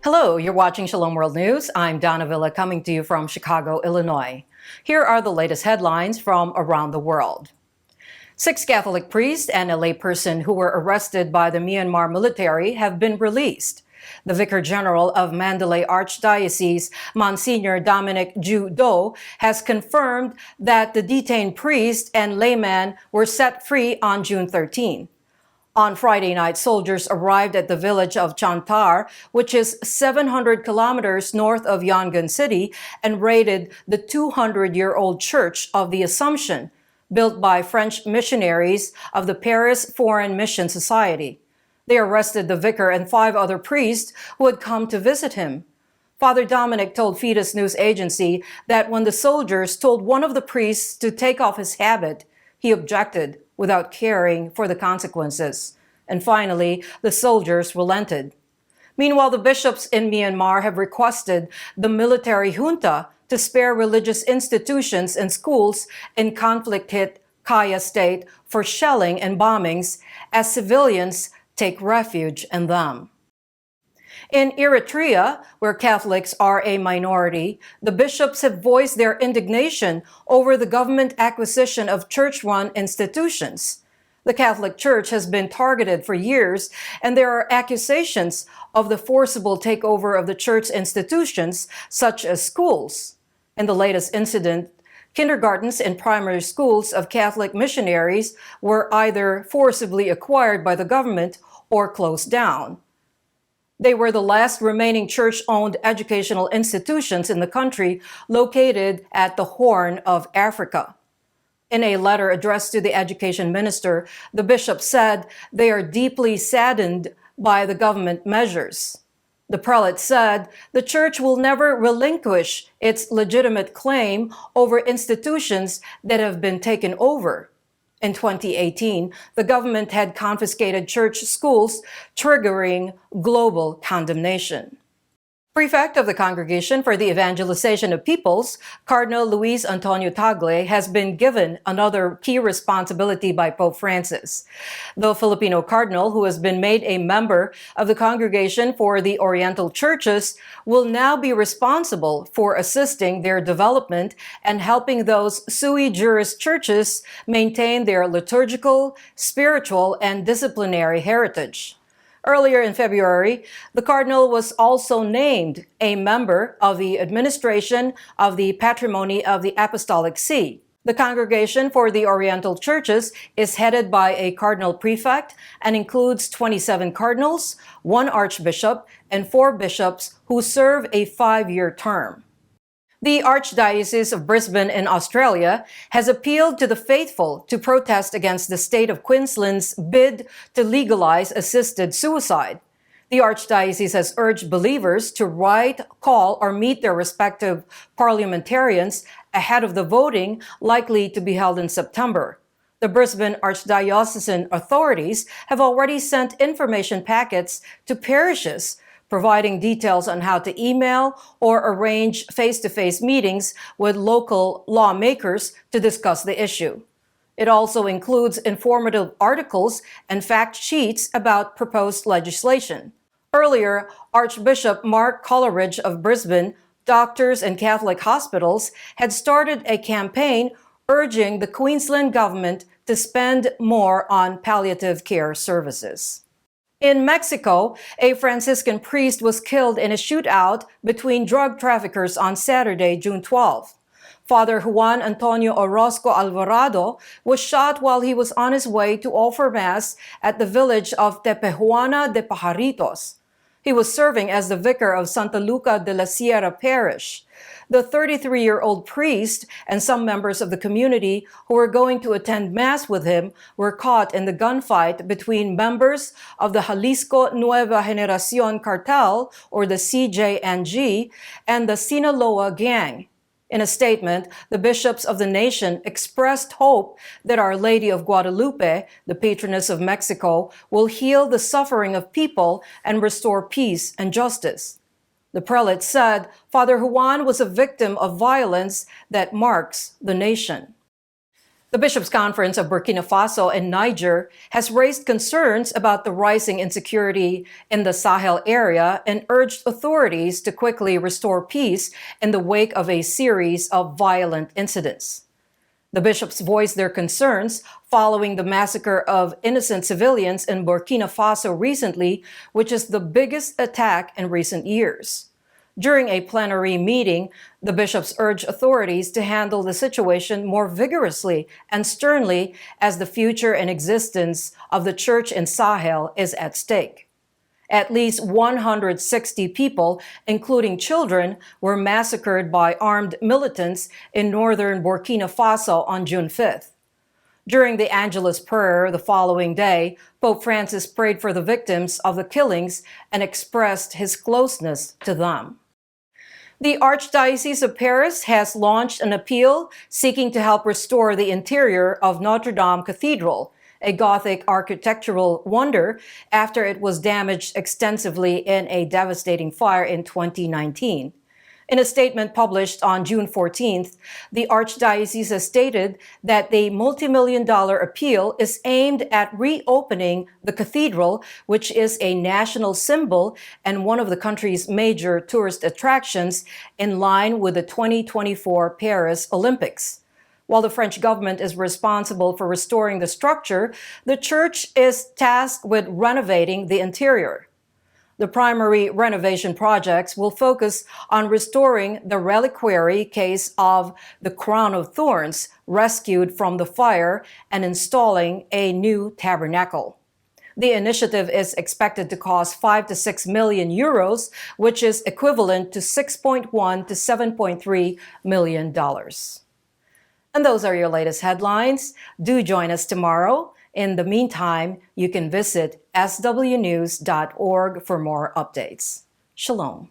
Hello, you're watching Shalom World News. I'm Donna Villa coming to you from Chicago, Illinois. Here are the latest headlines from around the world. 6 Catholic priests and a layperson who were arrested by the Myanmar military have been released. The Vicar General of Mandalay Archdiocese, Monsignor Dominic has confirmed that the detained priest and layman were set free on June 13. On Friday night, soldiers arrived at the village of Chantar, which is 700 kilometers north of Yangon City, and raided the 200-year-old Church of the Assumption, built by French missionaries of the Paris Foreign Mission Society. They arrested the vicar and 5 other priests who had come to visit him. Father Dominic told Fides News Agency that when the soldiers told one of the priests to take off his habit, he objected without caring for the consequences. And finally, the soldiers relented. Meanwhile, the bishops in Myanmar have requested the military junta to spare religious institutions and schools in conflict-hit Kaya state for shelling and bombings as civilians take refuge in them. In Eritrea, where Catholics are a minority, the bishops have voiced their indignation over the government acquisition of church-run institutions. The Catholic Church has been targeted for years, and there are accusations of the forcible takeover of the church institutions, such as schools. In the latest incident, kindergartens and primary schools of Catholic missionaries were either forcibly acquired by the government or closed down. They were the last remaining church-owned educational institutions in the country located at the Horn of Africa. In a letter addressed to the education minister, the bishop said they are deeply saddened by the government measures. The prelate said the church will never relinquish its legitimate claim over institutions that have been taken over. In 2018, the government had confiscated church schools, triggering global condemnation. Prefect of the Congregation for the Evangelization of Peoples, Cardinal Luis Antonio Tagle, has been given another key responsibility by Pope Francis. The Filipino cardinal, who has been made a member of the Congregation for the Oriental Churches, will now be responsible for assisting their development and helping those sui juris churches maintain their liturgical, spiritual, and disciplinary heritage. Earlier in February, the Cardinal was also named a member of the administration of the Patrimony of the Apostolic See. The Congregation for the Oriental Churches is headed by a Cardinal Prefect and includes 27 cardinals, 1 archbishop, and 4 bishops who serve a 5-year term. The Archdiocese of Brisbane in Australia has appealed to the faithful to protest against the state of Queensland's bid to legalize assisted suicide. The Archdiocese has urged believers to write, call, or meet their respective parliamentarians ahead of the voting likely to be held in September. The Brisbane Archdiocesan authorities have already sent information packets to parishes providing details on how to email or arrange face-to-face meetings with local lawmakers to discuss the issue. It also includes informative articles and fact sheets about proposed legislation. Earlier, Archbishop Mark Coleridge of Brisbane, doctors and Catholic hospitals had started a campaign urging the Queensland government to spend more on palliative care services. In Mexico, a Franciscan priest was killed in a shootout between drug traffickers on Saturday, June 12. Father Juan Antonio Orozco Alvarado was shot while he was on his way to offer Mass at the village of Tepehuana de Pajaritos. He was serving as the vicar of Santa Luca de la Sierra Parish. The 33-year-old priest and some members of the community who were going to attend Mass with him were caught in the gunfight between members of the Jalisco Nueva Generacion cartel, or the CJNG, and the Sinaloa gang. In a statement, the bishops of the nation expressed hope that Our Lady of Guadalupe, the patroness of Mexico, will heal the suffering of people and restore peace and justice. The prelate said Father Juan was a victim of violence that marks the nation. The Bishops' Conference of Burkina Faso and Niger has raised concerns about the rising insecurity in the Sahel area and urged authorities to quickly restore peace in the wake of a series of violent incidents. The bishops voiced their concerns following the massacre of innocent civilians in Burkina Faso recently, which is the biggest attack in recent years. During a plenary meeting, the bishops urged authorities to handle the situation more vigorously and sternly as the future and existence of the church in Sahel is at stake. At least 160 people, including children, were massacred by armed militants in northern Burkina Faso on June 5th. During the Angelus prayer the following day, Pope Francis prayed for the victims of the killings and expressed his closeness to them. The Archdiocese of Paris has launched an appeal seeking to help restore the interior of Notre Dame Cathedral, a Gothic architectural wonder, after it was damaged extensively in a devastating fire in 2019. In a statement published on June 14th, the Archdiocese has stated that the multi-million-dollar appeal is aimed at reopening the cathedral, which is a national symbol and one of the country's major tourist attractions, in line with the 2024 Paris Olympics. While the French government is responsible for restoring the structure, the church is tasked with renovating the interior. The primary renovation projects will focus on restoring the reliquary case of the Crown of Thorns rescued from the fire and installing a new tabernacle. The initiative is expected to cost 5 to 6 million euros, which is equivalent to $6.1 to $7.3 million. And those are your latest headlines. Do join us tomorrow. In the meantime, you can visit swnews.org for more updates. Shalom.